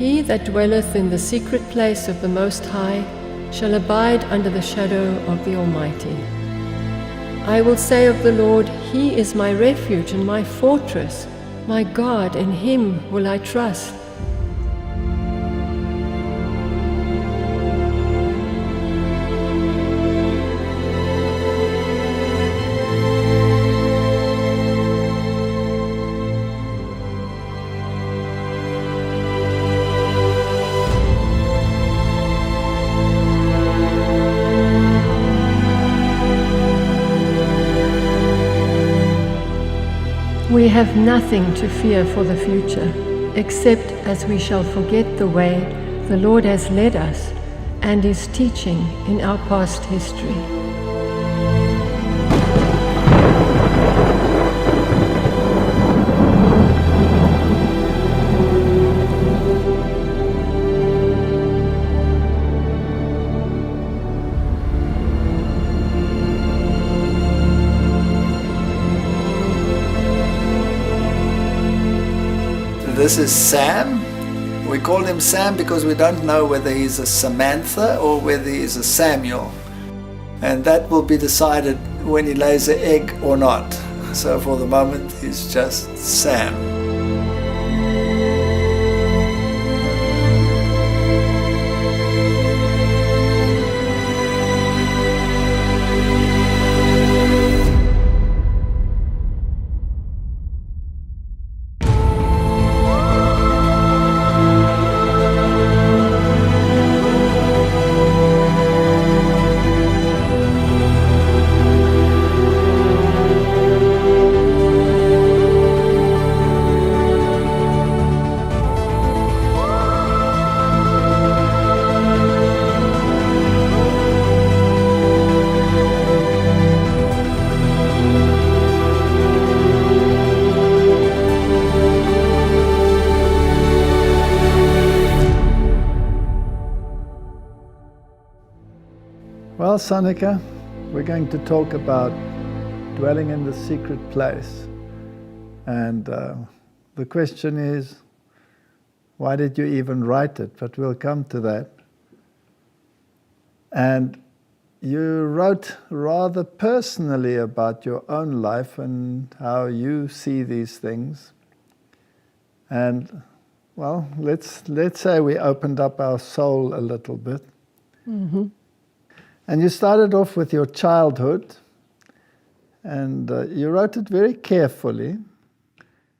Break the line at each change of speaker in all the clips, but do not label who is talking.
He that dwelleth in the secret place of the Most High shall abide under the shadow of the Almighty. I will say of the Lord, He is my refuge and my fortress, my God, in Him will I trust. We have nothing to fear for the future, except as we shall forget the way the Lord has led us and is teaching in our past history.
This is Sam. We call him Sam because we don't know whether he's a Samantha or whether he's a Samuel. And that will be decided when he lays an egg or not. So for the moment, he's just Sam. Well, Sonica, we're going to talk about dwelling in the secret place. And the question is, why did you even write it? But we'll come to that. And you wrote rather personally about your own life and how you see these things. And, well, let's say we opened up our soul a little bit. Mm-hmm. And you started off with your childhood, and you wrote it very carefully.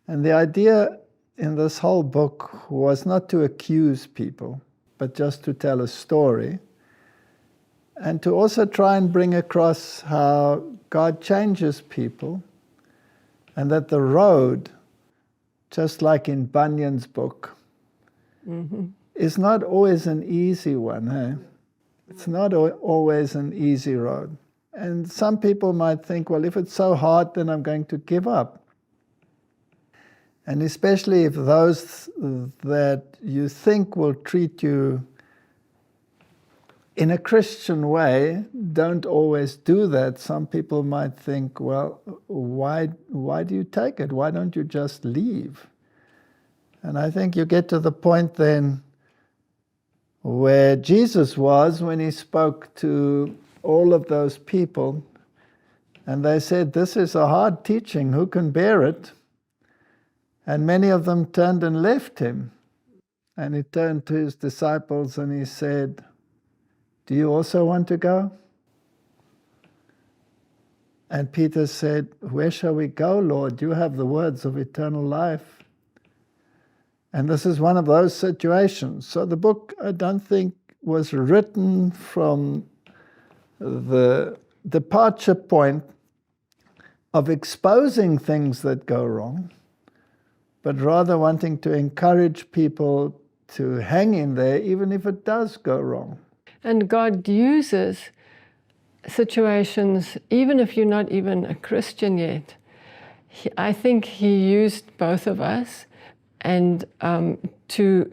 And the idea in this whole book was not to accuse people, but just to tell a story, and to also try and bring across how God changes people, and that the road, just like in Bunyan's book, mm-hmm. is not always an easy one, eh? It's not always an easy road. And some people might think, well, if it's so hard, then I'm going to give up. And especially if those that you think will treat you in a Christian way don't always do that, some people might think, well, why do you take it? Why don't you just leave? And I think you get to the point then where Jesus was when he spoke to all of those people, and they said, this is a hard teaching, who can bear it? And many of them turned and left him. And he turned to his disciples and he said, do you also want to go? And Peter said, where shall we go, Lord? You have the words of eternal life. And this is one of those situations. So the book, I don't think, was written from the departure point of exposing things that go wrong, but rather wanting to encourage people to hang in there, even if it does go wrong.
And God uses situations, even if you're not even a Christian yet. I think He used both of us, and to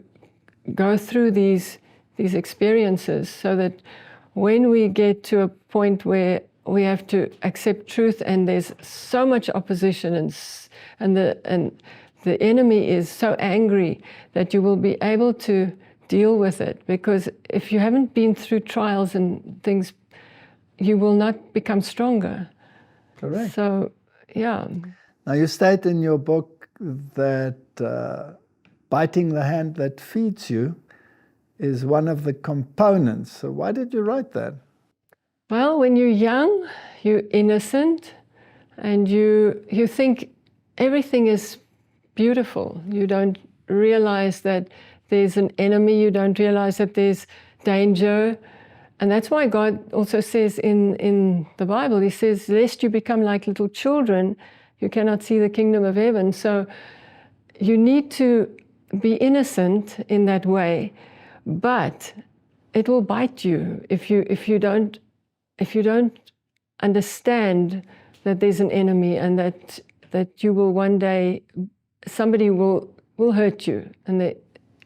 go through these experiences so that when we get to a point where we have to accept truth and there's so much opposition and the enemy is so angry that you will be able to deal with it. Because if you haven't been through trials and things, you will not become stronger.
Correct.
So, yeah.
Now, you state in your book that biting the hand that feeds you is one of the components. So why did you write that?
Well, when you're young, you're innocent, and you think everything is beautiful. You don't realize that there's an enemy. You don't realize that there's danger. And that's why God also says in the Bible, he says, lest you become like little children, you cannot see the kingdom of heaven. So you need to be innocent in that way, but it will bite you if you don't understand that there's an enemy, and that you will one day, somebody will hurt you, and that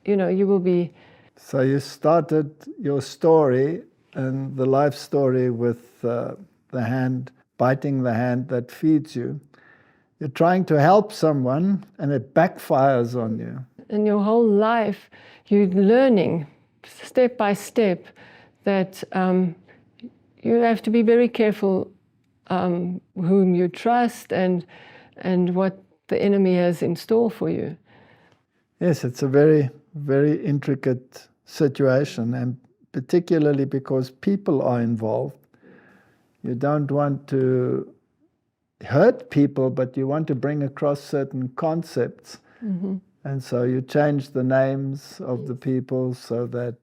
you will be.
So you started your story and the life story with the hand, biting the hand that feeds you. You're trying to help someone and it backfires on you.
In your whole life, you're learning step by step that you have to be very careful whom you trust and what the enemy has in store for you.
Yes, it's a very, very intricate situation, and particularly because people are involved. You don't want to hurt people, but you want to bring across certain concepts. Mm-hmm. And so you change the names of the people so that,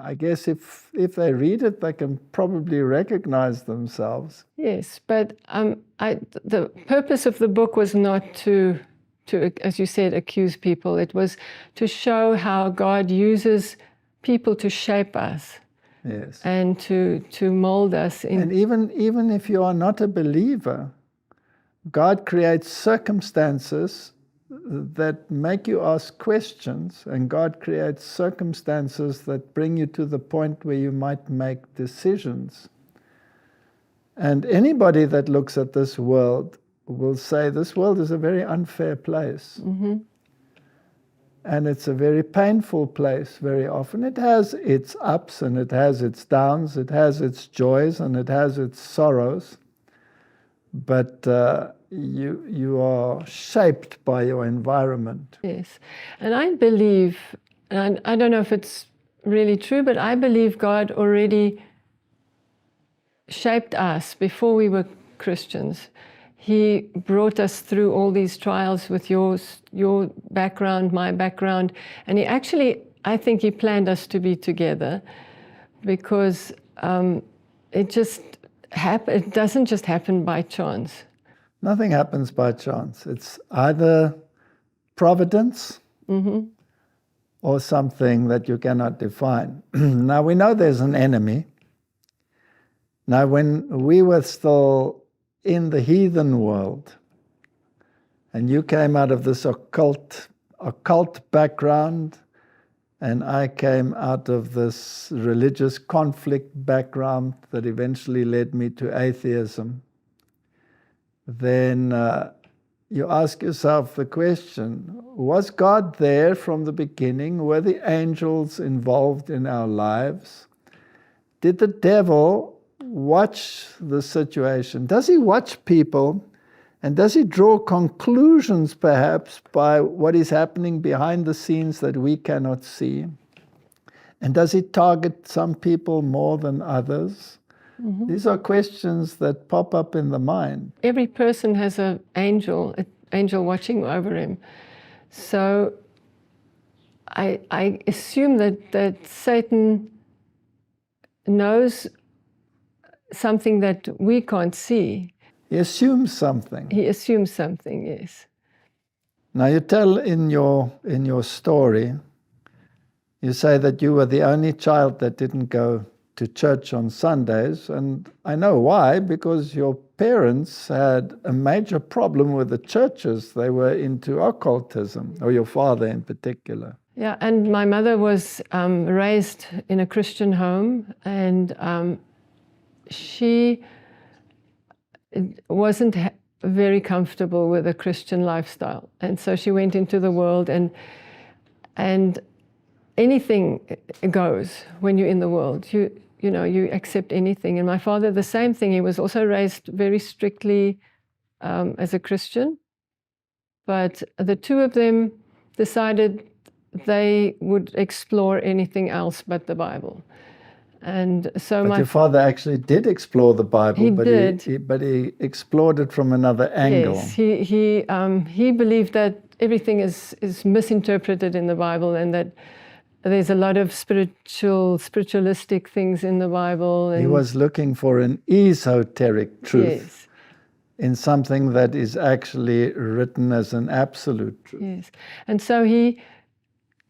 I guess if they read it, they can probably recognize themselves.
Yes, but the purpose of the book was not to, as you said, accuse people. It was to show how God uses people to shape us.
Yes.
And to mold us.
And even if you are not a believer, God creates circumstances that make you ask questions, and God creates circumstances that bring you to the point where you might make decisions. And anybody that looks at this world will say this world is a very unfair place. Mm-hmm. And it's a very painful place very often. It has its ups and it has its downs, it has its joys and it has its sorrows. But you are shaped by your environment.
Yes, and I believe, and I don't know if it's really true, but I believe God already shaped us before we were Christians. He brought us through all these trials with your background, my background, and he actually, I think he planned us to be together, because it doesn't just happen by chance.
Nothing happens by chance. It's either providence mm-hmm. or something that you cannot define. Now, we know there's an enemy. Now, when we were still in the heathen world, and you came out of this occult background, and I came out of this religious conflict background that eventually led me to atheism, then you ask yourself the question, was God there from the beginning? Were the angels involved in our lives? Did the devil watch the situation? Does he watch people? And does he draw conclusions, perhaps, by what is happening behind the scenes that we cannot see? And does he target some people more than others? Mm-hmm. These are questions that pop up in the mind.
Every person has an angel watching over him. So I assume that Satan knows something that we can't see.
He assumes something.
He assumes something, yes.
Now you tell in your story, you say that you were the only child that didn't go to church on Sundays, and I know why, because your parents had a major problem with the churches. They were into occultism, or your father in particular.
Yeah, and my mother was raised in a Christian home, and she wasn't very comfortable with a Christian lifestyle. And so she went into the world, and anything goes when you're in the world. You know, you accept anything. And my father, the same thing. He was also raised very strictly as a Christian. But the two of them decided they would explore anything else but the Bible. And so
but your father actually did explore the Bible, but he explored it from another angle.
Yes, he believed that everything is misinterpreted in the Bible, and that there's a lot of spiritualistic things in the Bible. And
he was looking for an esoteric truth.
Yes.
In something that is actually written as an absolute truth.
Yes. And so he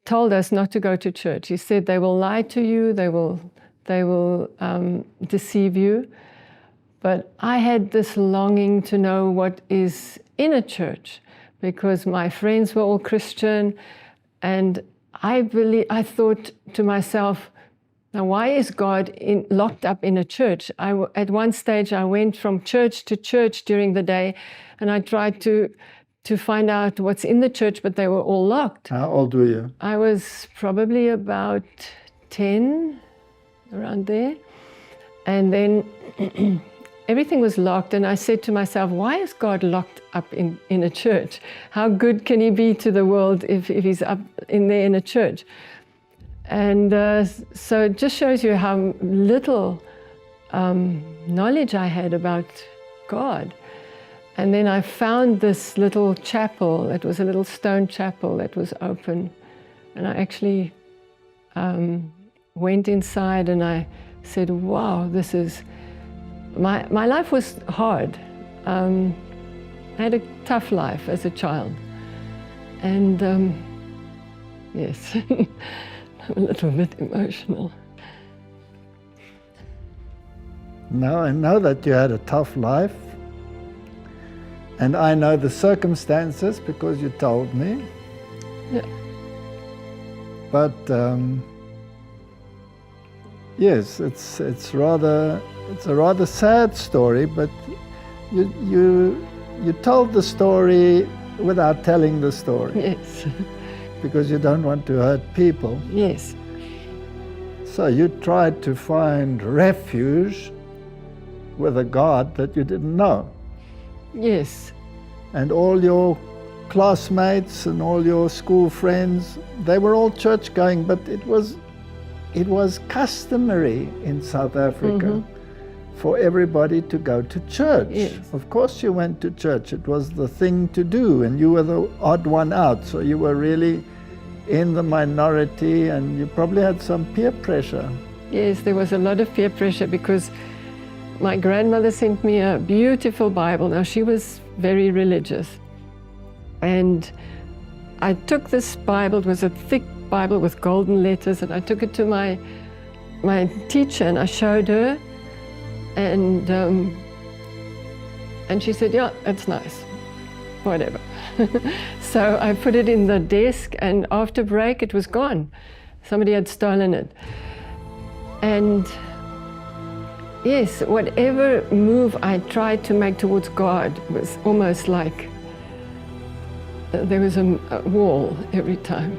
told us not to go to church. He said they will lie to you, they will deceive you. But I had this longing to know what is in a church, because my friends were all Christian, and I thought to myself, now why is God locked up in a church? At one stage I went from church to church during the day, and I tried to find out what's in the church, but they were all locked.
How old were you?
I was probably about 10, around there. And then everything was locked, and I said to myself, why is God locked up in a church? How good can he be to the world if he's up in there in a church? And so it just shows you how little knowledge I had about God. And then I found this little chapel. It was a little stone chapel that was open. And I actually went inside, and I said, wow, this is... My life was hard. I had a tough life as a child. And yes, I'm a little bit emotional.
Now I know that you had a tough life. And I know the circumstances because you told me.
Yeah.
But yes, it's a rather sad story. But you told the story without telling the story.
Yes.
Because you don't want to hurt people.
Yes.
So you tried to find refuge with a God that you didn't know.
Yes.
And all your classmates and all your school friends, they were all church going, but it was customary in South Africa for everybody to go to church.
Yes.
Of course you went to church. It was the thing to do, and you were the odd one out, so you were really in the minority, and you probably had some peer pressure.
Yes, there was a lot of peer pressure because my grandmother sent me a beautiful Bible. Now, she was very religious. And I took this Bible. It was a thick Bible with golden letters, and I took it to my teacher, and I showed her. And she said, yeah, that's nice, whatever. So I put it in the desk, and after break, it was gone. Somebody had stolen it. And yes, whatever move I tried to make towards God was almost like there was a wall every time.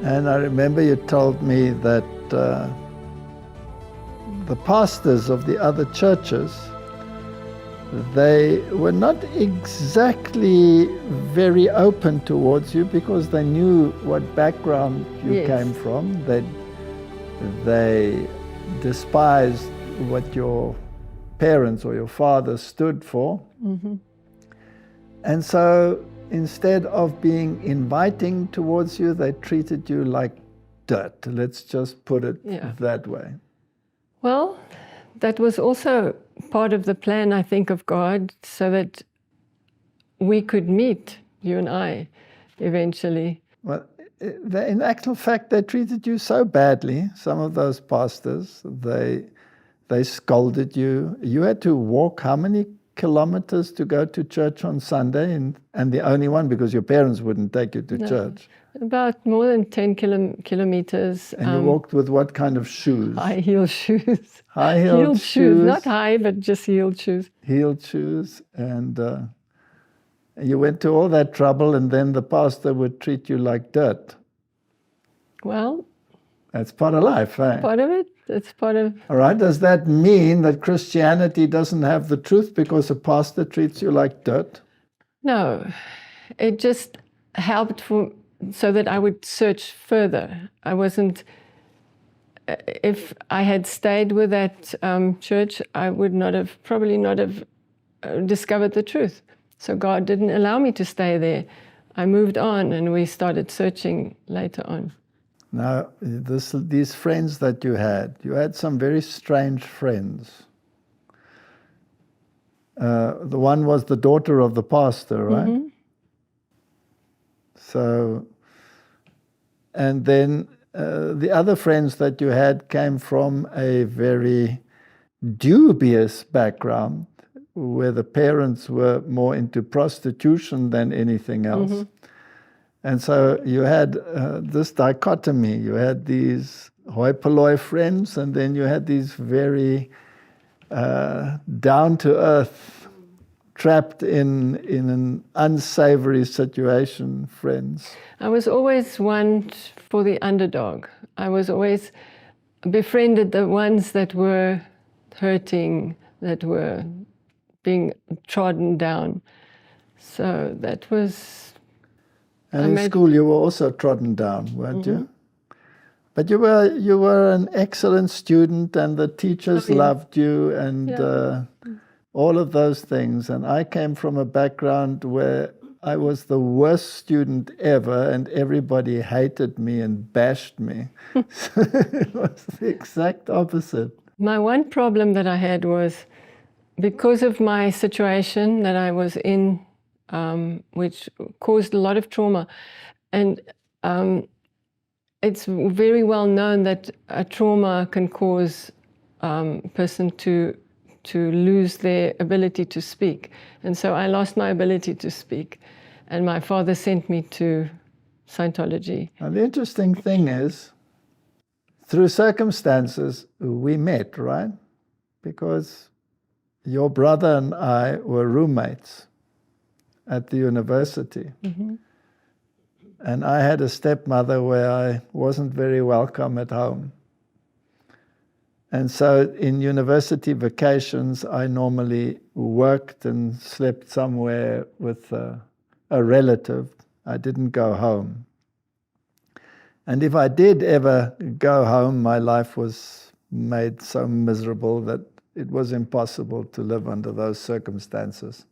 And I remember you told me that the pastors of the other churches, they were not exactly very open towards you because they knew what background you came from. They despised what your parents or your father stood for. And so instead of being inviting towards you, they treated you like dirt. Let's just put it that way.
Well, that was also part of the plan, I think, of God, so that we could meet, you and I, eventually.
Well, in actual fact, they treated you so badly, some of those pastors. They scolded you. You had to walk how many kilometers to go to church on Sunday, and the only one because your parents wouldn't take you to church?
About more than 10 kilometers.
And you walked with what kind of shoes?
High-heel shoes.
High-heeled shoes.
Not high, but just heeled shoes.
Heeled shoes. And you went to all that trouble, and then the pastor would treat you like dirt.
Well,
that's part of life, eh?
Part of it. It's part of...
All right. Does that mean that Christianity doesn't have the truth because a pastor treats you like dirt?
No. It just helped so that I would search further. I wasn't... If I had stayed with that church, I would probably not have discovered the truth. So God didn't allow me to stay there. I moved on, and we started searching later on.
Now, these friends that you had some very strange friends. The one was the daughter of the pastor, right? Mm-hmm. So, and then the other friends that you had came from a very dubious background, where the parents were more into prostitution than anything else. Mm-hmm. And so you had this dichotomy. You had these hoi polloi friends, and then you had these very down-to-earth, trapped in an unsavory situation friends.
I was always one for the underdog. I was always befriended the ones that were hurting, that were being trodden down. So that was...
And in school you were also trodden down, weren't you? But you were an excellent student, and the teachers loved you, and all of those things. And I came from a background where I was the worst student ever, and everybody hated me and bashed me. So it was the exact opposite.
My one problem that I had was, because of my situation that I was in, which caused a lot of trauma, and it's very well known that a trauma can cause a person to lose their ability to speak. And so I lost my ability to speak, and my father sent me to Scientology.
Now, the interesting thing is, through circumstances, we met, right? Because your brother and I were roommates at the university. Mm-hmm. And I had a stepmother where I wasn't very welcome at home. And so in university vacations, I normally worked and slept somewhere with a relative. I didn't go home. And if I did ever go home, my life was made so miserable that it was impossible to live under those circumstances.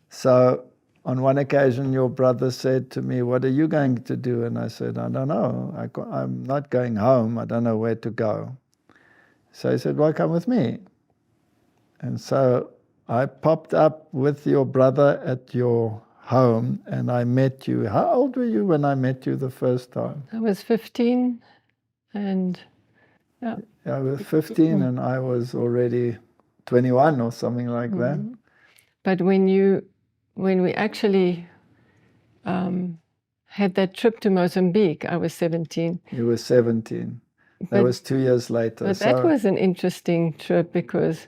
So on one occasion, your brother said to me, "What are you going to do?" And I said, "I don't know. I'm not going home. I don't know where to go." So he said, "Well, come with me." And so I popped up with your brother at your home, and I met you. How old were you when I met you the first time?
I was 15, and
I was 15, and I was already 21 or something like that.
But when we actually had that trip to Mozambique, I was 17.
You were 17. That was 2 years later.
But that was an interesting trip because,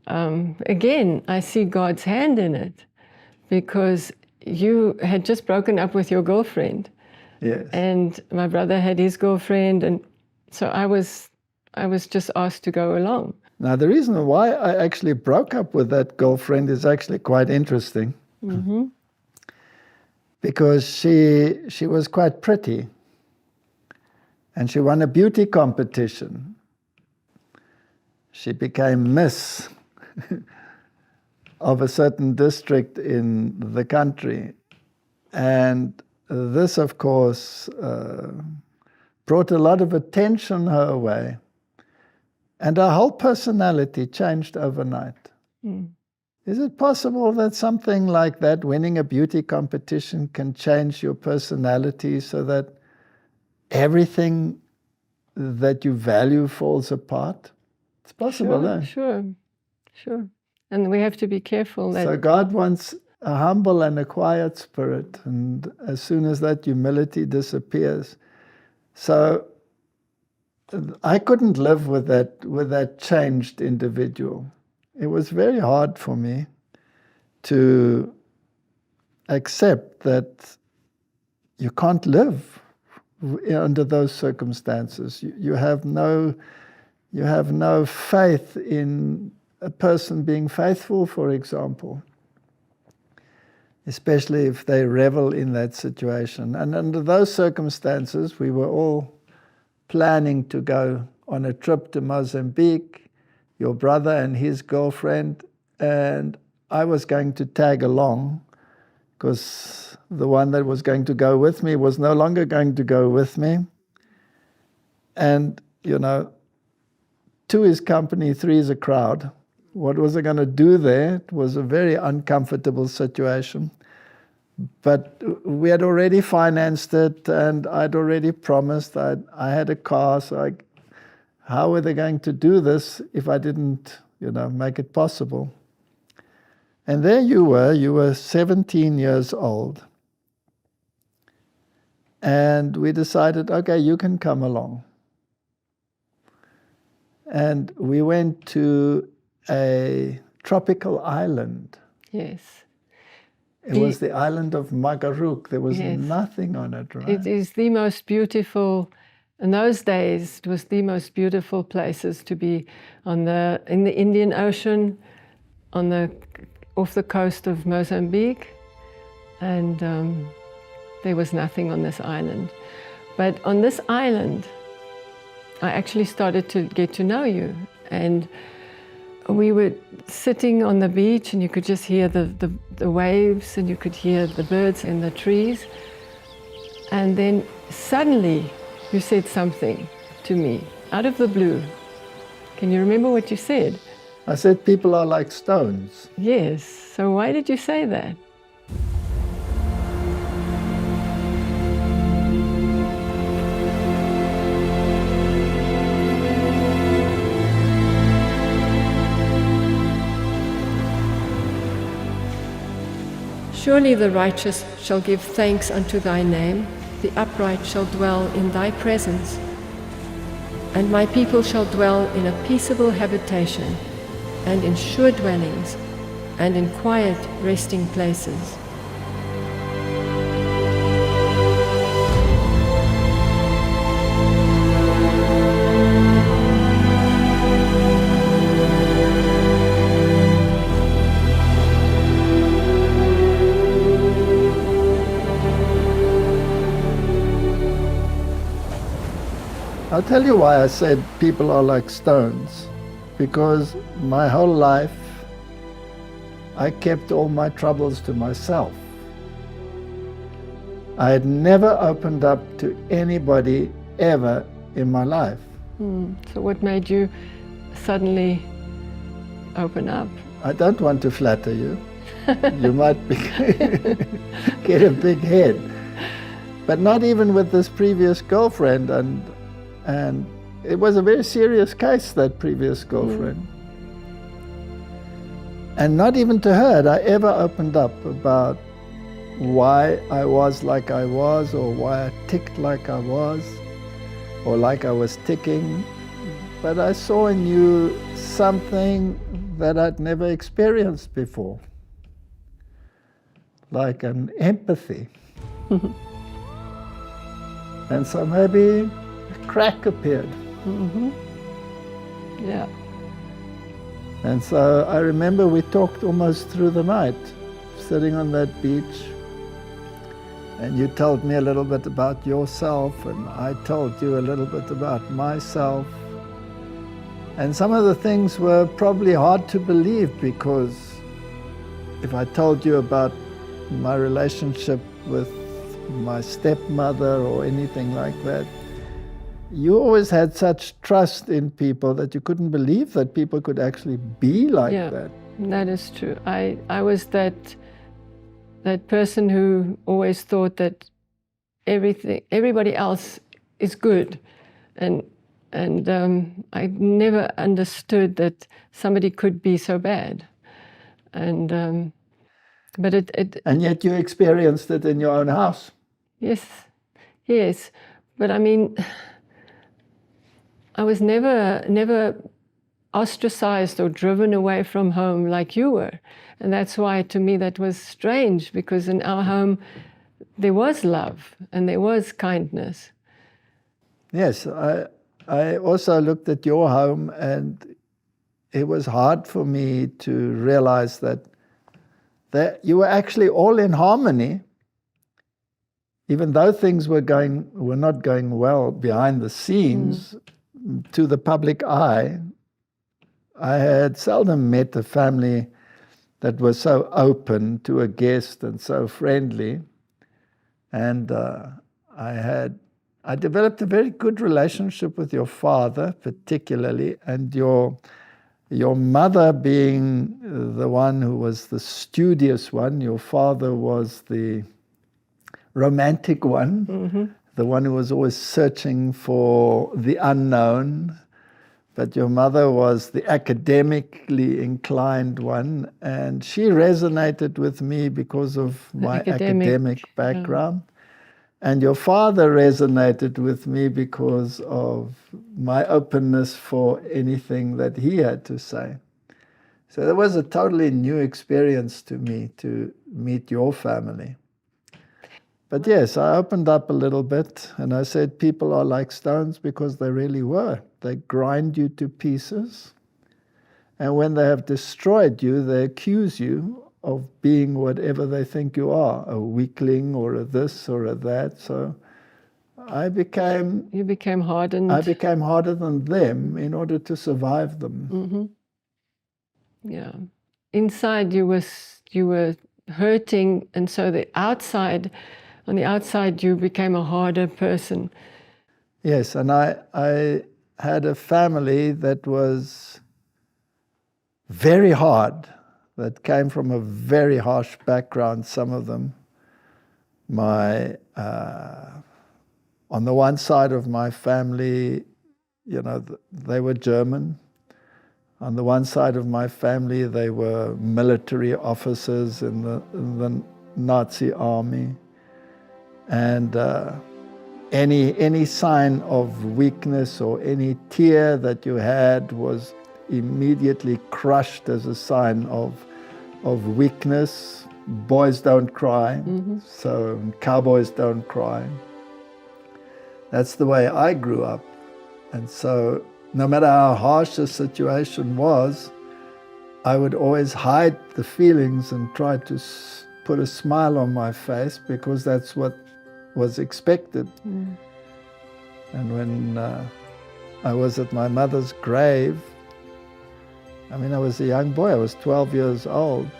again, I see God's hand in it, because you had just broken up with your girlfriend.
Yes.
And my brother had his girlfriend, and so I was just asked to go along.
Now, the reason why I actually broke up with that girlfriend is actually quite interesting. Mm-hmm. Because she was quite pretty, and she won a beauty competition. She became Miss of a certain district in the country. And this, of course, brought a lot of attention her way. And her whole personality changed overnight. Mm. Is it possible that something like that, winning a beauty competition, can change your personality so that everything that you value falls apart? It's possible,
Sure. And we have to be careful that...
So God wants a humble and a quiet spirit, and as soon as that humility disappears. So I couldn't live with that changed individual. It was very hard for me to accept that you can't live under those circumstances. You have no faith in a person being faithful, for example, especially if they revel in that situation. And under those circumstances, we were all planning to go on a trip to Mozambique, your brother and his girlfriend, and I was going to tag along because the one that was going to go with me was no longer going to go with me. And, you know, 2 is company, 3 is a crowd. What was I going to do there? It was a very uncomfortable situation. But we had already financed it, and I'd already promised. I had a car, so how were they going to do this if I didn't, you know, make it possible? And there you were 17 years old. And we decided, okay, you can come along. And we went to a tropical island.
Yes.
It was the island of Magarook. There was nothing on it, right?
It is the most beautiful, in those days, it was the most beautiful places to be in the Indian Ocean, off the coast of Mozambique. And there was nothing on this island. But on this island, I actually started to get to know you. And we were sitting on the beach, and you could just hear the waves, and you could hear the birds in the trees. And then suddenly you said something to me out of the blue. Can you remember what you said?
I said people are like stones.
Yes. So why did you say that? Surely the righteous shall give thanks unto thy name, the upright shall dwell in thy presence. And my people shall dwell in a peaceable habitation, and in sure dwellings, and in quiet resting places.
I'll tell you why I said people are like stones. Because my whole life, I kept all my troubles to myself. I had never opened up to anybody ever in my life.
So what made you suddenly open up?
I don't want to flatter you. You might get a big head. But not even with this previous girlfriend, and it was a very serious case, that previous girlfriend. And not even to her had I ever opened up about why I was like I was, or why I ticked like I was, or like I was ticking. But I saw in you something that I'd never experienced before, like an empathy. And so maybe a crack appeared.
Yeah.
And so I remember we talked almost through the night, sitting on that beach. And you told me a little bit about yourself, and I told you a little bit about myself. And some of the things were probably hard to believe, because if I told you about my relationship with my stepmother or anything like that, you always had such trust in people that you couldn't believe that people could actually be like that.
That is true. I was that person who always thought that everybody else is good, and I never understood that somebody could be so bad. And but it
And yet you experienced it in your own house.
yes, but I mean, I was never ostracized or driven away from home like you were, and that's why to me that was strange, because in our home there was love and there was kindness.
Yes, I also looked at your home, and it was hard for me to realize that you were actually all in harmony, even though things were not going well behind the scenes. To the public eye, I had seldom met a family that was so open to a guest and so friendly. And I developed a very good relationship with your father, particularly, and your mother being the one who was the studious one. Your father was the romantic one, the one who was always searching for the unknown. But your mother was the academically inclined one, and she resonated with me because of my academic background. And your father resonated with me because of my openness for anything that he had to say. So that was a totally new experience to me to meet your family. But yes, I opened up a little bit, and I said people are like stones, because they really were. They grind you to pieces, and when they have destroyed you, they accuse you of being whatever they think you are, a weakling or a this or a that. So
you became hardened.
I became harder than them in order to survive them.
Yeah. Inside you were hurting, and so on the outside you became a harder person.
Yes, and I had a family that was very hard, that came from a very harsh background, some of them. On the one side of my family, they were German. On the one side of my family, they were military officers in the Nazi army. And any sign of weakness or any tear that you had was immediately crushed as a sign of weakness. Boys don't cry, so cowboys don't cry. That's the way I grew up. And so no matter how harsh the situation was, I would always hide the feelings and try to put a smile on my face, because that's what was expected. And when I was at my mother's grave, I was a young boy, I was 12 years old.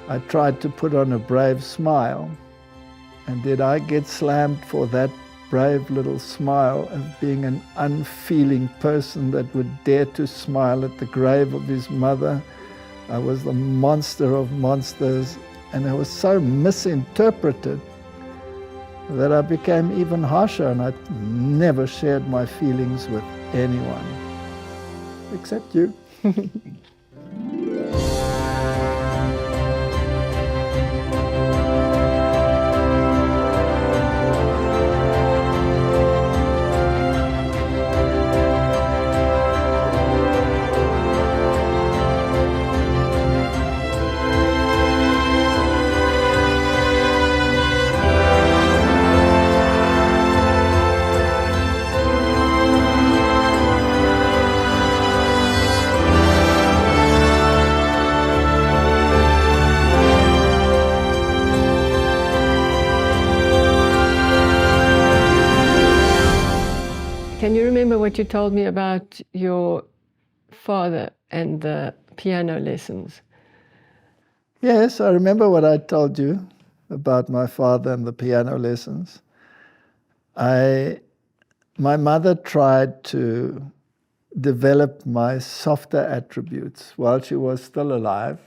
I tried to put on a brave smile. And did I get slammed for that brave little smile of being an unfeeling person that would dare to smile at the grave of his mother? I was the monster of monsters, and I was so misinterpreted that I became even harsher, and I never shared my feelings with anyone, except you.
Can you remember what you told me about your father and the piano lessons?
Yes, I remember what I told you about my father and the piano lessons. My mother tried to develop my softer attributes while she was still alive.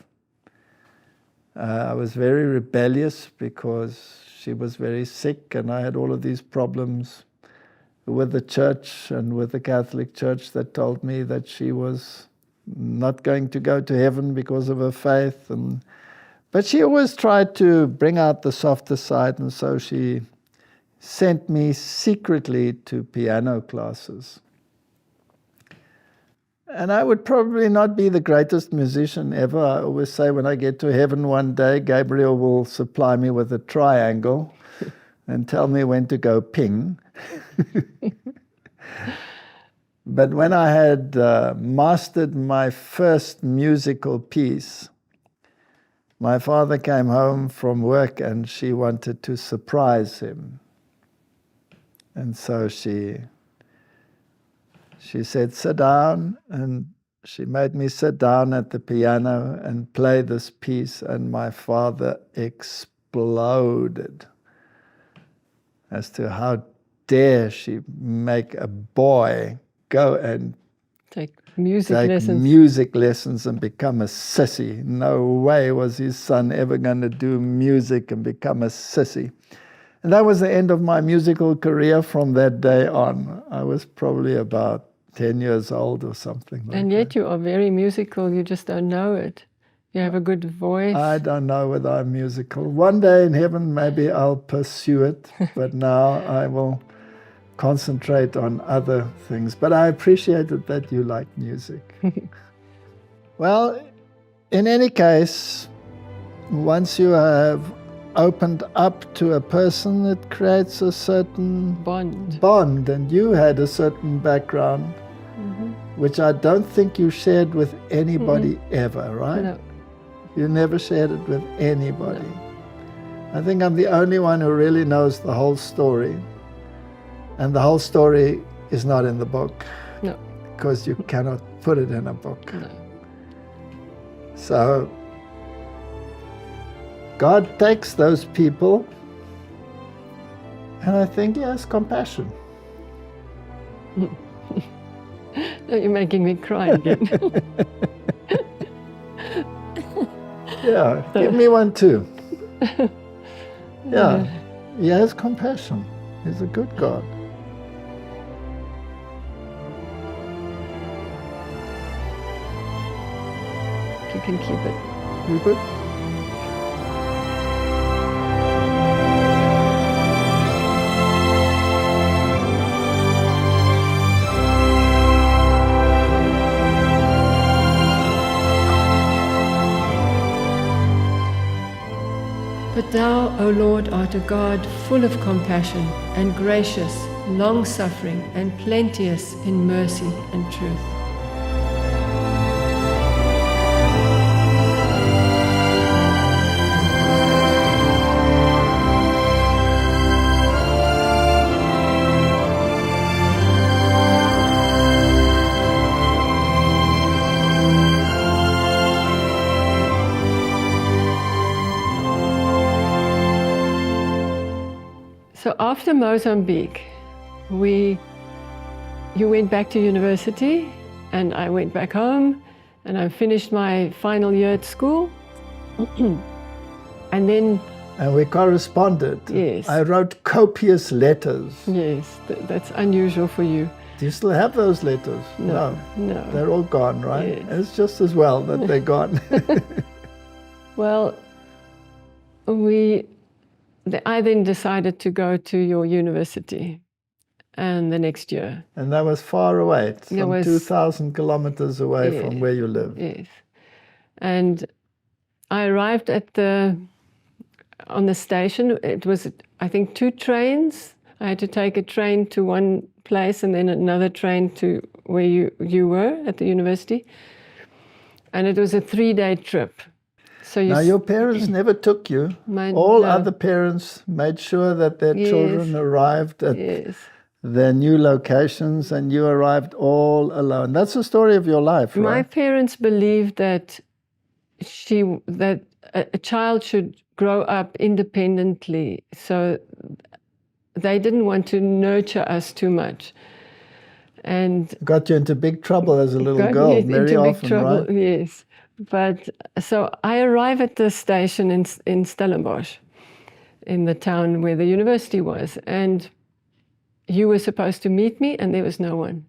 I was very rebellious because she was very sick, and I had all of these problems with the church and with the Catholic Church that told me that she was not going to go to heaven because of her faith. But she always tried to bring out the softer side, and so she sent me secretly to piano classes. And I would probably not be the greatest musician ever. I always say when I get to heaven one day, Gabriel will supply me with a triangle and tell me when to go ping. But when I had mastered my first musical piece, my father came home from work and she wanted to surprise him. And so she said, sit down, and she made me sit down at the piano and play this piece, and my father exploded as to how dare she make a boy go and
take music lessons
and become a sissy. No way was his son ever going to do music and become a sissy. And that was the end of my musical career from that day on. I was probably about 10 years old or something like that.
And yet you are very musical, you just don't know it. You have a good voice.
I don't know whether I'm musical. One day in heaven maybe I'll pursue it, but now I will concentrate on other things. But I appreciated that you like music. Well, in any case, once you have opened up to a person, it creates a certain bond. And you had a certain background, which I don't think you shared with anybody ever, right?
No.
You never shared it with anybody. No. I think I'm the only one who really knows the whole story. And the whole story is not in the book.
No.
Because you cannot put it in a book.
No.
So God takes those people, and I think He has compassion.
No, you're making me cry again.
Yeah, give me one too. Yeah, He has compassion. He's a good God.
You can keep it.
Keep it?
But thou, O Lord, art a God full of compassion and gracious, long-suffering and plenteous in mercy and truth. So after Mozambique, you went back to university, and I went back home, and I finished my final year at school. And
we corresponded.
Yes.
I wrote copious letters.
Yes, that's unusual for you.
Do you still have those letters?
No.
They're all gone, right?
Yes.
It's just as well that they're gone.
Well, I then decided to go to your university, and the next year.
And that was far away, some 2,000 kilometers away from where you live.
Yes. And I arrived on the station. It was, I think, 2 trains. I had to take a train to one place and then another train to where you were at the university. And it was a 3-day trip. So
now, your parents never took you. All other parents made sure that their children arrived at their new locations, and you arrived all alone. That's the story of your life, right?
My parents believed that a child should grow up independently, so they didn't want to nurture us too much. And
got you into big trouble as a little girl, very often, right?
Yes. But so I arrive at the station in Stellenbosch, in the town where the university was, and you were supposed to meet me, and there was no one.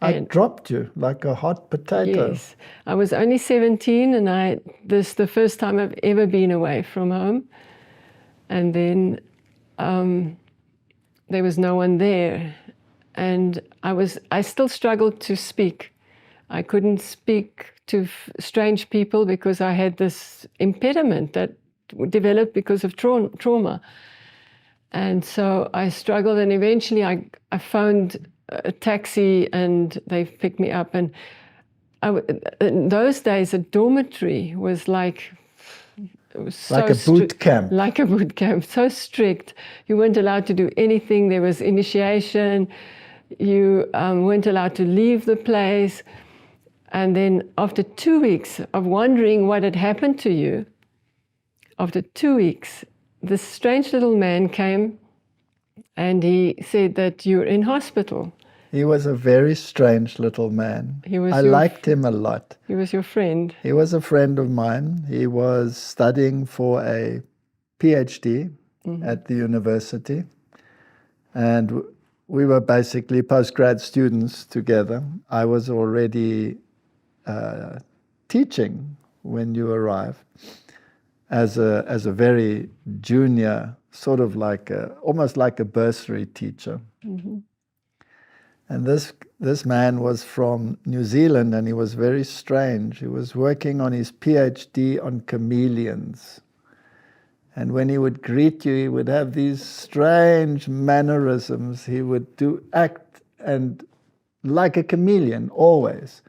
I dropped you like a hot potato.
Yes. I was only 17, and this is the first time I've ever been away from home. And then there was no one there. And I still struggled to speak. I couldn't speak to strange people because I had this impediment that developed because of trauma. And so I struggled, and eventually I phoned a taxi, and they picked me up. And in those days, a dormitory was like, it was so
like a boot camp.
Like a boot camp, so strict. You weren't allowed to do anything. There was initiation. You weren't allowed to leave the place. And then after 2 weeks of wondering what had happened to you, after 2 weeks, this strange little man came, and he said that you're in hospital.
He was a very strange little man. I liked him a lot.
He was your friend.
He was a friend of mine. He was studying for a PhD at the university. And we were basically postgrad students together. I was already teaching when you arrived as a very junior, sort of like almost like a bursary teacher. Mm-hmm. And this man was from New Zealand, and he was very strange. He was working on his PhD on chameleons. And when he would greet you, he would have these strange mannerisms. He would act and like a chameleon, always.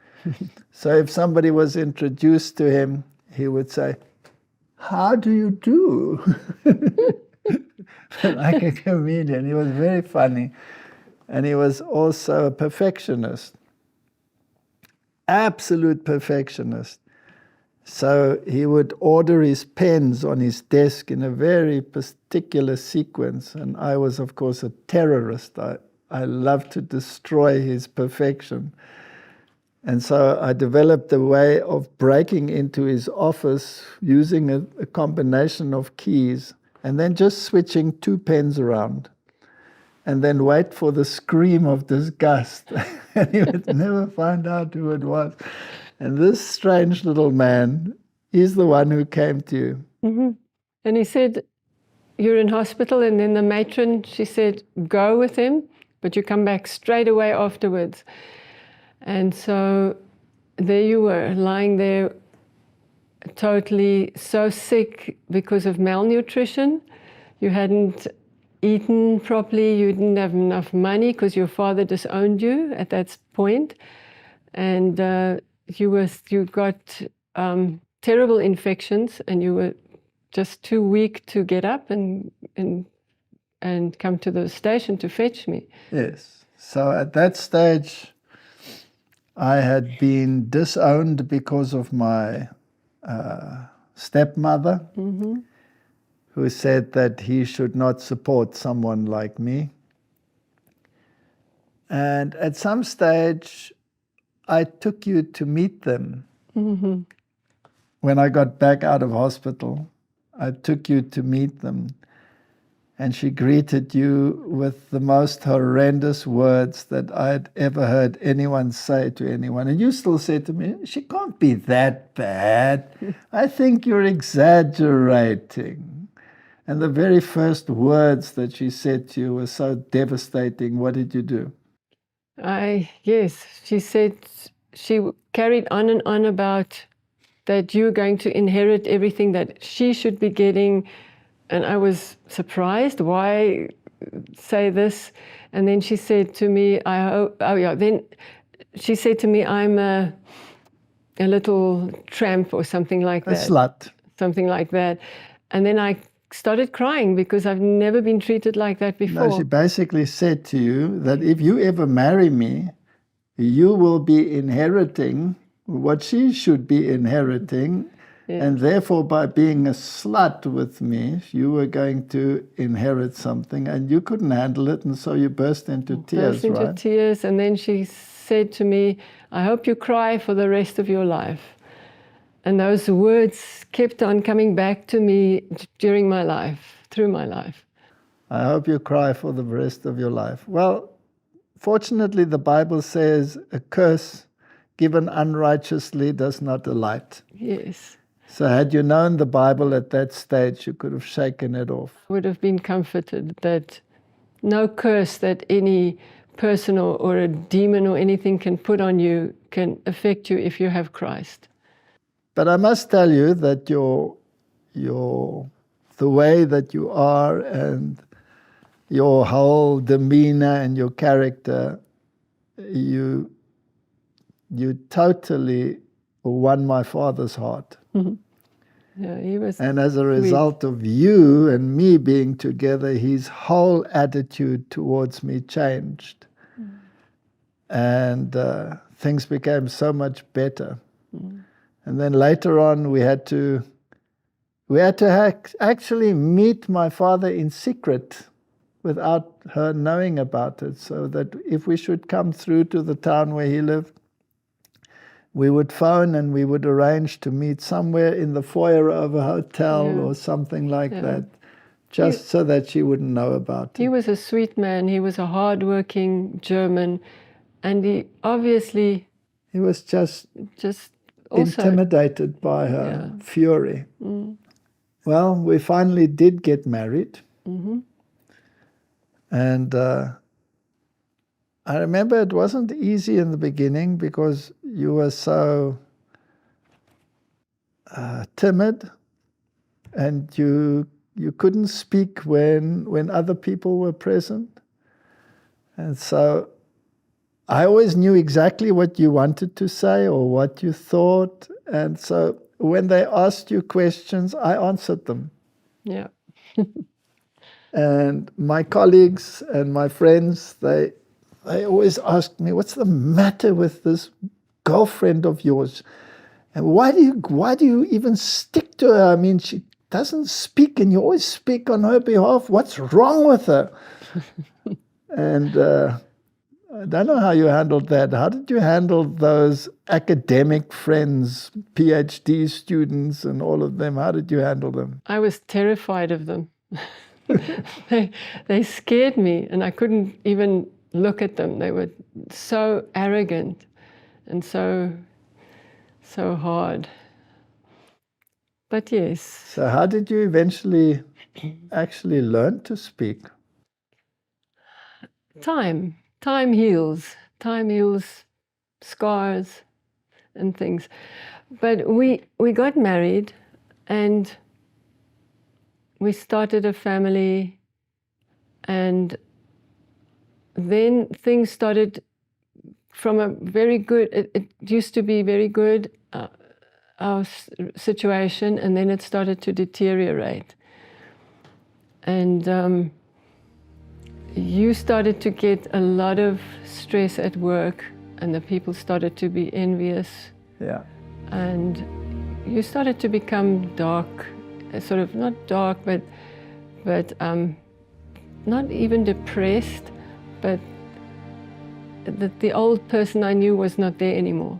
So if somebody was introduced to him, he would say, "How do you do?" Like a chameleon. He was very funny. And he was also a perfectionist, absolute perfectionist. So he would order his pens on his desk in a very particular sequence. And I was, of course, a terrorist. I loved to destroy his perfection. And so I developed a way of breaking into his office using a combination of keys and then just switching 2 pens around. And then wait for the scream of disgust. And he would never find out who it was. And this strange little man, he's the one who came to you.
Mm-hmm. And he said, "You're in hospital." And then the matron, she said, "Go with him, but you come back straight away afterwards." And so there you were, lying there totally so sick because of malnutrition. You hadn't eaten properly, you didn't have enough money because your father disowned you at that point, and you got terrible infections, and you were just too weak to get up and come to the station to fetch me.
Yes. So at that stage, I had been disowned because of my stepmother. Mm-hmm. Who said that he should not support someone like me. And at some stage, I took you to meet them. Mm-hmm. When I got back out of hospital, I took you to meet them. And she greeted you with the most horrendous words that I'd ever heard anyone say to anyone. And you still said to me, "She can't be that bad. I think you're exaggerating." And the very first words that she said to you were so devastating. What did you do?
Yes, she said, she carried on and on about that you're going to inherit everything that she should be getting. And I was surprised. Why say this? And then she said to me, then she said to me, "I'm a little tramp," or something like that.
A slut.
Something like that. And then I started crying because I've never been treated like that before.
No, she basically said to you that if you ever marry me, you will be inheriting what she should be inheriting. Yeah. And therefore, by being a slut with me, you were going to inherit something, and you couldn't handle it, and so you burst into tears,
burst into tears, and then she said to me, "I hope you cry for the rest of your life." And those words kept on coming back to me during my life, through my life.
I hope you cry for the rest of your life. Well, fortunately, the Bible says a curse given unrighteously does not alight.
Yes.
So had you known the Bible at that stage, you could have shaken it off.
I would have been comforted that no curse that any person or a demon or anything can put on you can affect you if you have Christ.
But I must tell you that the way that you are and your whole demeanor and your character, you totally won my father's heart.
Yeah, he was
And as a
sweet.
result of you and me being together, his whole attitude towards me changed. And things became so much better. And then later on, we had to actually meet my father in secret without her knowing about it, so that if we should come through to the town where he lived, we would phone and we would arrange to meet somewhere in the foyer of a hotel or something like that, just so that she wouldn't know about it.
He was a sweet man. He was a hard-working German, and he obviously
He was just
also
intimidated by her fury. Well, we finally did get married. And I remember it wasn't easy in the beginning because you were so timid, and you couldn't speak when other people were present. And so I always knew exactly what you wanted to say or what you thought. And so when they asked you questions, I answered them.
Yeah.
And my colleagues and my friends, they always asked me, what's the matter with this girlfriend of yours? And why do you even stick to her? I mean, she doesn't speak and you always speak on her behalf. What's wrong with her? And I don't know how you handled that. How did you handle those academic friends, PhD students and all of them? How did you handle them?
I was terrified of them. They scared me, and I couldn't even look at them. They were so arrogant and so hard. But yes.
So how did you eventually actually learn to speak?
Time heals. Time heals scars and things. But we got married, and we started a family, and then things started from a very good, it used to be very good, our situation, and then it started to deteriorate. And you started to get a lot of stress at work, and the people started to be envious.
Yeah.
And you started to become dark, sort of not dark, but not even depressed, but that the old person I knew was not there anymore.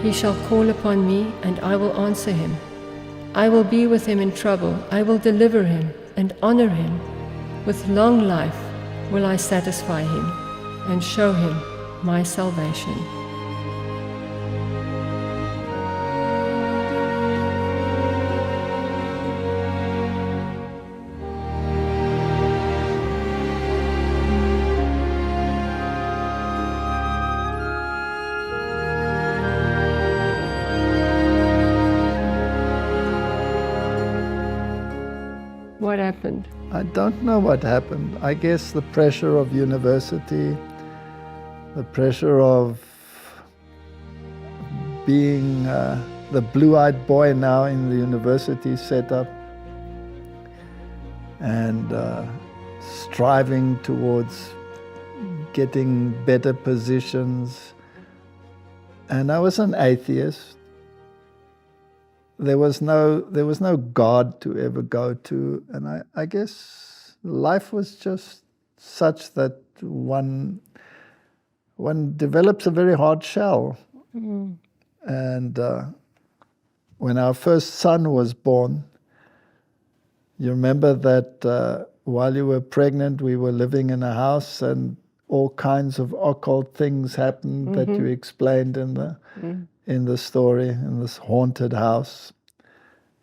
He shall call upon me, and I will answer him. I will be with him in trouble. I will deliver him and honor him. With long life will I satisfy him and show him my salvation.
What happened?
I don't know what happened. I guess the pressure of university, the pressure of being the blue-eyed boy now in the university setup, and striving towards getting better positions. And I was an atheist. There was no God to ever go to, and I guess life was just such that one develops a very hard shell. And when our first son was born, you remember that while you were pregnant, we were living in a house and all kinds of occult things happened that you explained in the story, in this haunted house.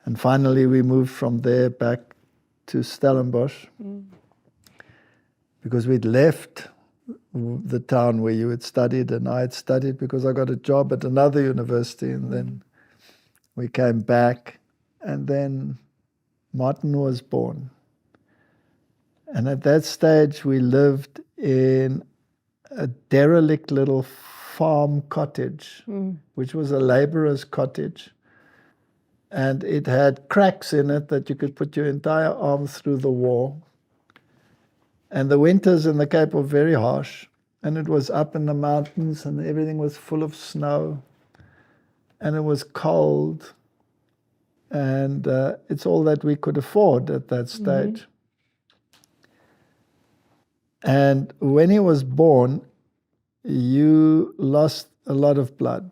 And finally we moved from there back to Stellenbosch because we'd left the town where you had studied and I had studied because I got a job at another university, and then we came back, and then Martin was born. And at that stage we lived in a derelict little farm cottage, which was a laborer's cottage. And it had cracks in it that you could put your entire arm through the wall. And the winters in the Cape were very harsh. And it was up in the mountains and everything was full of snow. And it was cold. And it's all that we could afford at that stage. And when he was born, you lost a lot of blood.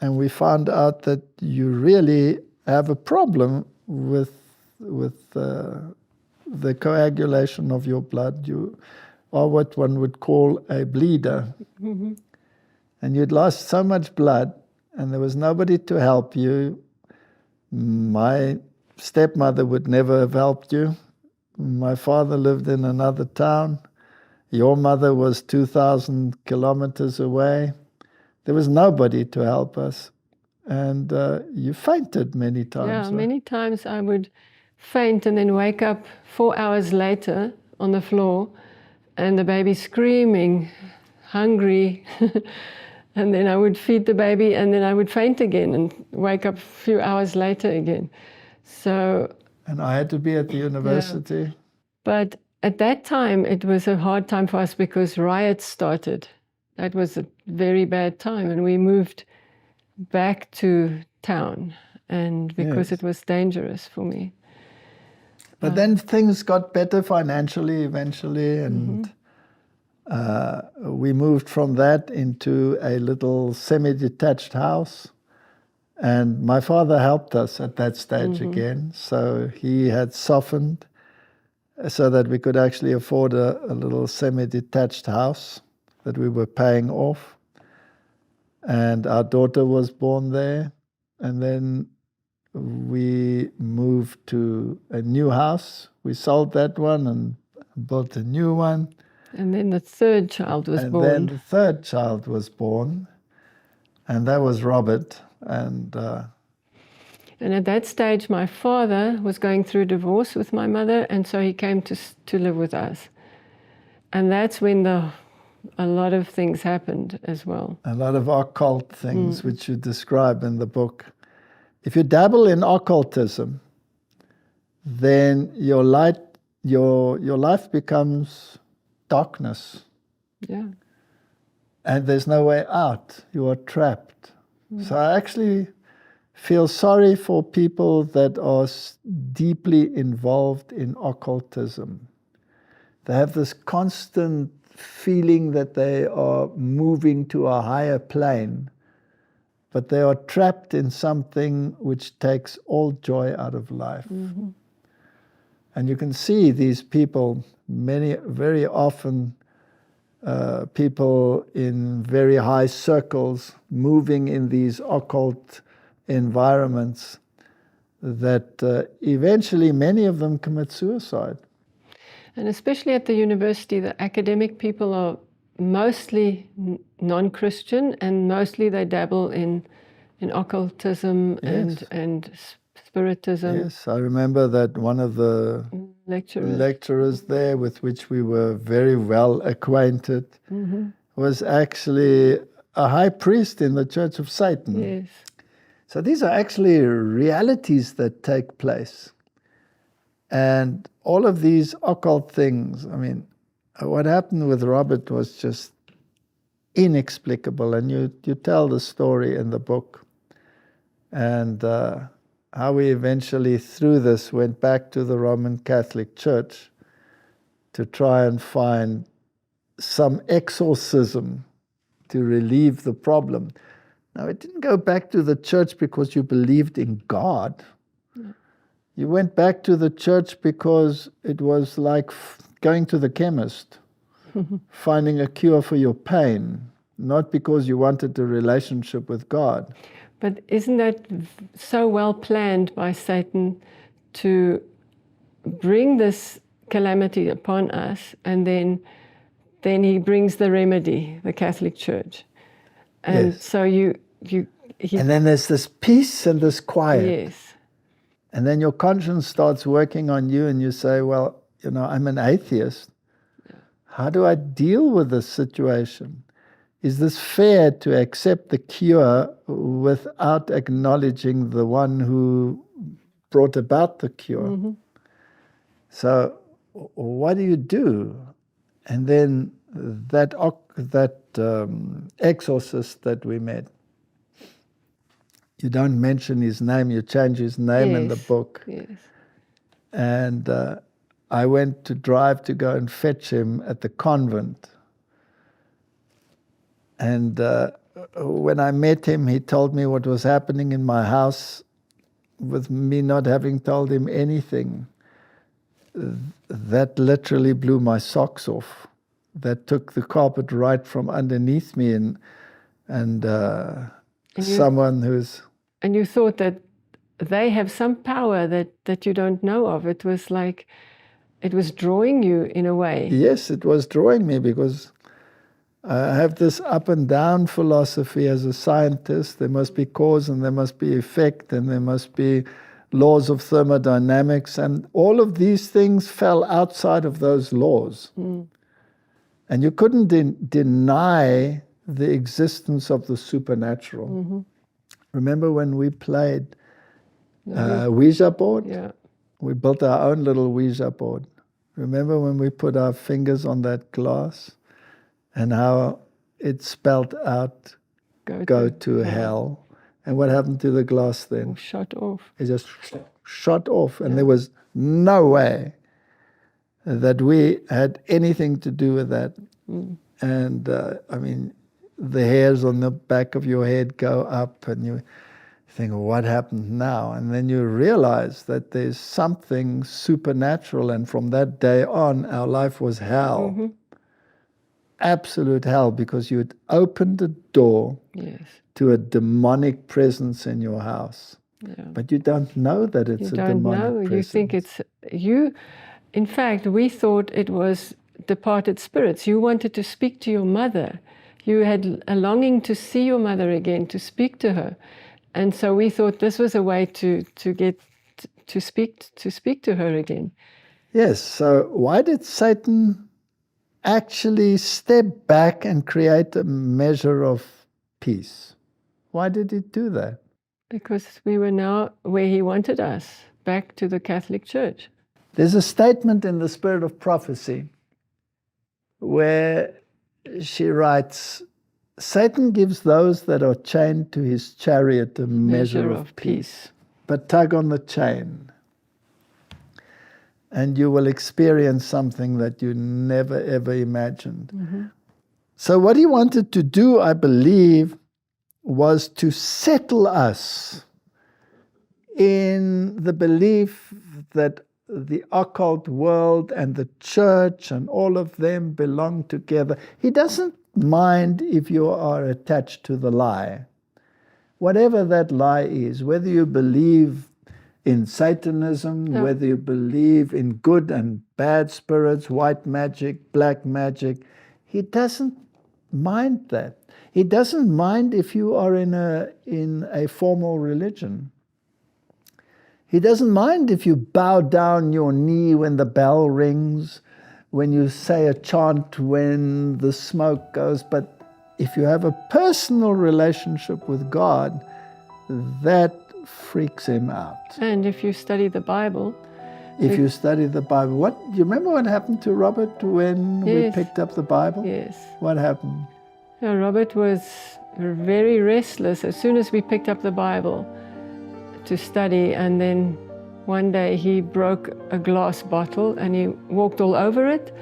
And we found out that you really have a problem with the coagulation of your blood. You are what one would call a bleeder. And you'd lost so much blood, and there was nobody to help you. My stepmother would never have helped you. My father lived in another town. Your mother was 2,000 kilometers away. There was nobody to help us. And you fainted many times.
Yeah,
right?
many times I would faint and then wake up 4 hours later on the floor and the baby screaming, hungry. And then I would feed the baby and then I would faint again and wake up a few hours later again. So.
And I had to be at the university.
Yeah. But at that time, it was a hard time for us because riots started. That was a very bad time, and we moved back to town, and because it was dangerous for me.
But then things got better financially eventually, and we moved from that into a little semi-detached house. And my father helped us at that stage again, so he had softened so that we could actually afford a little semi-detached house that we were paying off. And our daughter was born there. And then we moved to a new house. We sold that one and built a new one.
And then the third child was born.
And then the third child was born. And that was Robert. And
at that stage, my father was going through divorce with my mother, and so he came to live with us. And that's when a lot of things happened as well.
A lot of occult things, which you describe in the book. If you dabble in occultism, then your life becomes darkness.
Yeah.
And there's no way out. You are trapped. So I actually feel sorry for people that are deeply involved in occultism. They have this constant feeling that they are moving to a higher plane, but they are trapped in something which takes all joy out of life. And you can see these people, very often people in very high circles moving in these occult environments that eventually many of them commit suicide.
And especially at the university, the academic people are mostly non-Christian, and mostly they dabble in occultism and spiritism.
Yes, I remember that one of the lecturers there with which we were very well acquainted was actually a high priest in the Church of Satan.
Yes.
So these are actually realities that take place. And all of these occult things, I mean, what happened with Robert was just inexplicable. And you tell the story in the book. And how we eventually, through this, went back to the Roman Catholic Church to try and find some exorcism to relieve the problem. Now, it didn't go back to the church because you believed in God. No. You went back to the church because it was like going to the chemist, finding a cure for your pain, not because you wanted a relationship with God.
But isn't that so well planned by Satan to bring this calamity upon us, and then he brings the remedy, the Catholic Church. And yes. So
and then there's this peace and this quiet.
Yes.
And then your conscience starts working on you, and you say, well, I'm an atheist. How do I deal with this situation? Is this fair to accept the cure without acknowledging the one who brought about the cure? Mm-hmm. So what do you do? And then that exorcist that we met, you don't mention his name, you change his name in the book.
Yes.
And I went to drive to go and fetch him at the convent. And when I met him, he told me what was happening in my house with me not having told him anything. That literally blew my socks off. That took the carpet right from underneath me, and someone who's...
And you thought that they have some power that you don't know of. It was like, it was drawing you in a way.
Yes, it was drawing me, because I have this up and down philosophy as a scientist. There must be cause and there must be effect, and there must be laws of thermodynamics, and all of these things fell outside of those laws. Mm. And you couldn't deny the existence of the supernatural. Mm-hmm. Remember when we played Ouija board?
Yeah.
We built our own little Ouija board. Remember when we put our fingers on that glass and how it spelled out, go to hell. And what happened to the glass then?
Shut off.
It just shut off. And there was no way that we had anything to do with that. Mm. And the hairs on the back of your head go up, and you think, what happened now? And then you realize that there's something supernatural. And from that day on, our life was hell. Mm-hmm. Absolute hell, because you had opened a door to a demonic presence in your house. Yeah. But you don't know that it's a demonic presence.
You think it's you. In fact, we thought it was departed spirits. You wanted to speak to your mother. You had a longing to see your mother again, to speak to her. And so we thought this was a way to speak to her again.
Yes, so why did Satan actually step back and create a measure of peace? Why did he do that?
Because we were now where he wanted us, back to the Catholic Church.
There's a statement in the Spirit of Prophecy where she writes, Satan gives those that are chained to his chariot a measure of peace. But tug on the chain, and you will experience something that you never, ever imagined. Mm-hmm. So what he wanted to do, I believe, was to settle us in the belief that the occult world and the church and all of them belong together. He doesn't mind if you are attached to the lie. Whatever that lie is, whether you believe in Satanism, whether you believe in good and bad spirits, white magic, black magic, he doesn't mind that. He doesn't mind if you are in a formal religion. He doesn't mind if you bow down your knee when the bell rings, when you say a chant when the smoke goes. But if you have a personal relationship with God, that freaks him out.
And if you study the Bible.
If you study the Bible. Do you remember what happened to Robert when we picked up the Bible?
Yes.
What happened?
Robert was very restless as soon as we picked up the Bible to study, and then one day he broke a glass bottle and he walked all over it,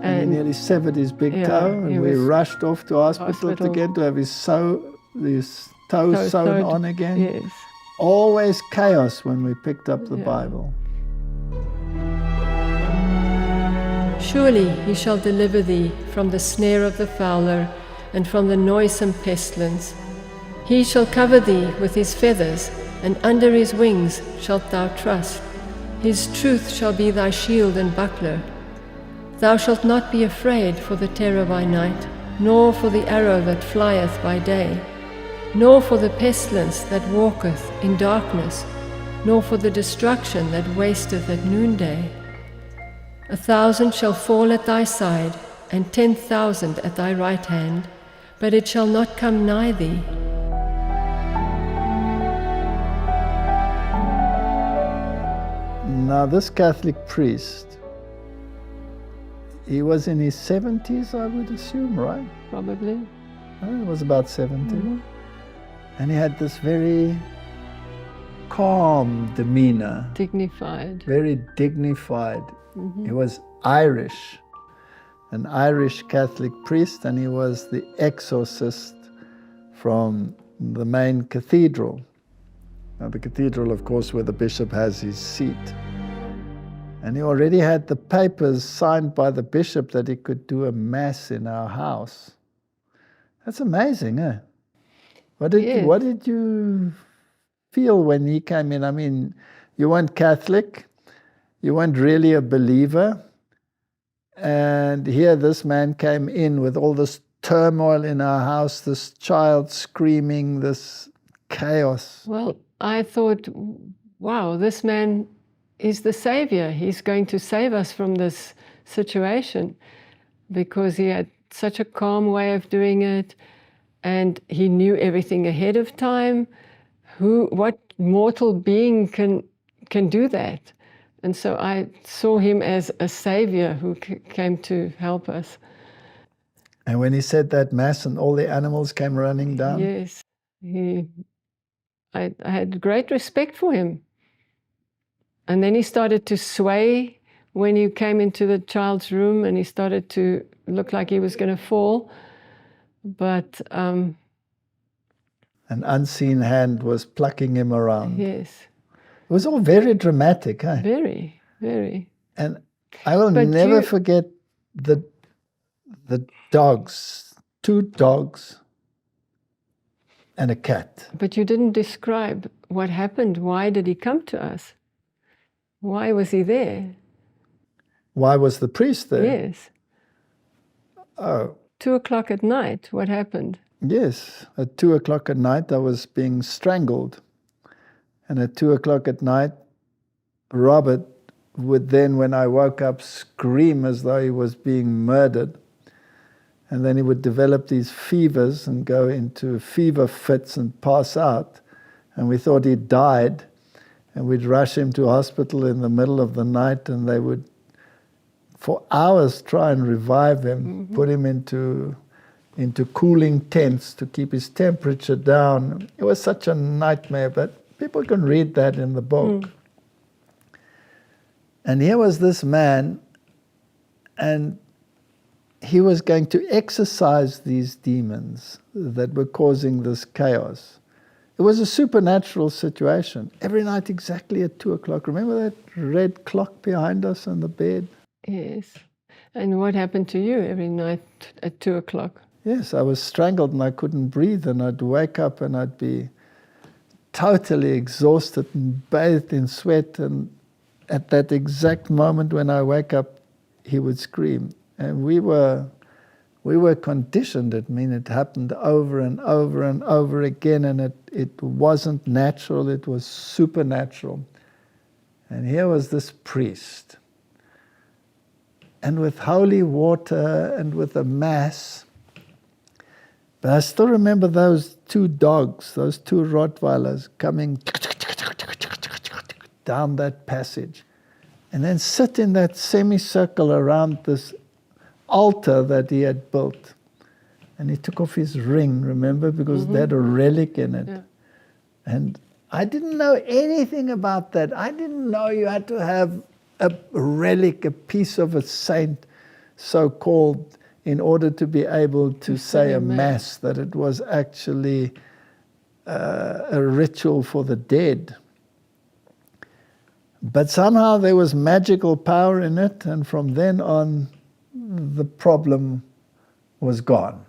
And he nearly severed his big toe, and we rushed off to hospital again to have his toe sewn on again.
Yes.
Always chaos when we picked up the Bible.
Surely he shall deliver thee from the snare of the fowler and from the noisome pestilence. He shall cover thee with his feathers, and under his wings shalt thou trust. His truth shall be thy shield and buckler. Thou shalt not be afraid for the terror by night, nor for the arrow that flieth by day, nor for the pestilence that walketh in darkness, nor for the destruction that wasteth at noonday. 1,000 shall fall at thy side, and 10,000 at thy right hand, but it shall not come nigh thee.
Now this Catholic priest, he was in his 70s, I would assume, right?
Probably.
He was about 70. And he had this very calm demeanor.
Dignified.
Very dignified. He was Irish, an Irish Catholic priest, and he was the exorcist from the main cathedral. Now the cathedral, of course, where the bishop has his seat. And he already had the papers signed by the bishop that he could do a mass in our house. That's amazing, eh? What did you feel when he came in? I mean, you weren't Catholic, you weren't really a believer, and here this man came in with all this turmoil in our house, this child screaming, this chaos.
Well, I thought, wow, this man is the savior. He's going to save us from this situation, because he had such a calm way of doing it, and he knew everything ahead of time. What mortal being can do that? And so I saw him as a savior who came to help us.
And when he said that mass and all the animals came running down?
Yes. I had great respect for him. And then he started to sway when he came into the child's room, and he started to look like he was going to fall. But
an unseen hand was plucking him around.
Yes.
It was all very dramatic, huh?
Very, very.
And I will never forget the dogs, 2 dogs and a cat.
But you didn't describe what happened. Why did he come to us? Why was he there?
Why was the priest there?
Yes.
Oh.
2 o'clock at night, what happened?
Yes, at 2 o'clock at night I was being strangled. And at 2 o'clock at night, Robert would then, when I woke up, scream as though he was being murdered. And then he would develop these fevers and go into fever fits and pass out. And we thought he died. And we'd rush him to hospital in the middle of the night, and they would, for hours, try and revive him, put him into cooling tents to keep his temperature down. It was such a nightmare, but people can read that in the book. And here was this man, and he was going to exorcise these demons that were causing this chaos. It was a supernatural situation. Every night exactly at 2 o'clock. Remember that red clock behind us on the bed?
Yes. And what happened to you every night at 2 o'clock?
Yes, I was strangled and I couldn't breathe, and I'd wake up and I'd be totally exhausted and bathed in sweat, and at that exact moment when I wake up, he would scream. And we were conditioned. I mean, it happened over and over and over again, and it wasn't natural, it was supernatural. And here was this priest, and with holy water and with a mass. But I still remember those 2 dogs, those 2 Rottweilers coming down that passage, and then sit in that semicircle around this altar that he had built. And he took off his ring, remember, because they had a relic in it. Yeah. And I didn't know anything about that. I didn't know you had to have a relic, a piece of a saint, so-called, in order to be able to say a
Mass.
mass, that it was actually a ritual for the dead. But somehow there was magical power in it, and from then on the problem was gone.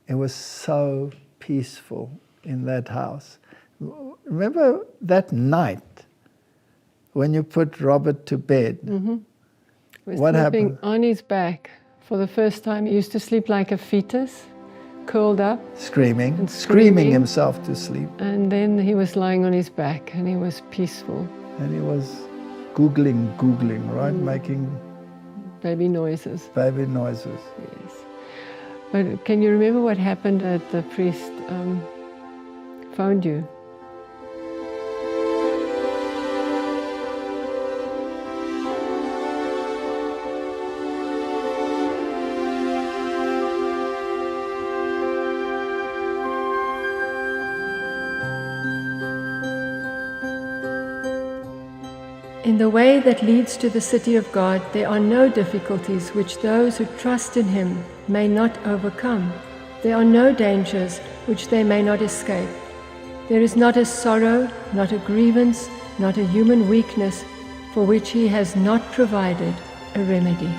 It was so peaceful in that house. Remember that night when you put Robert to bed?
Mm-hmm. Was
What
sleeping
happened?
on his back for the first time. He used to sleep like a fetus, curled up,
Screaming,
And
screaming
screaming.
himself to sleep.
and then he was lying on his back and he was peaceful.
And he was googling, right? Making
Baby noises.
baby noises.
Yes. But can you remember what happened at the priest phoned you?
In the way that leads to the city of God, there are no difficulties which those who trust in Him may not overcome. There are no dangers which they may not escape. There is not a sorrow, not a grievance, not a human weakness for which He has not provided a remedy.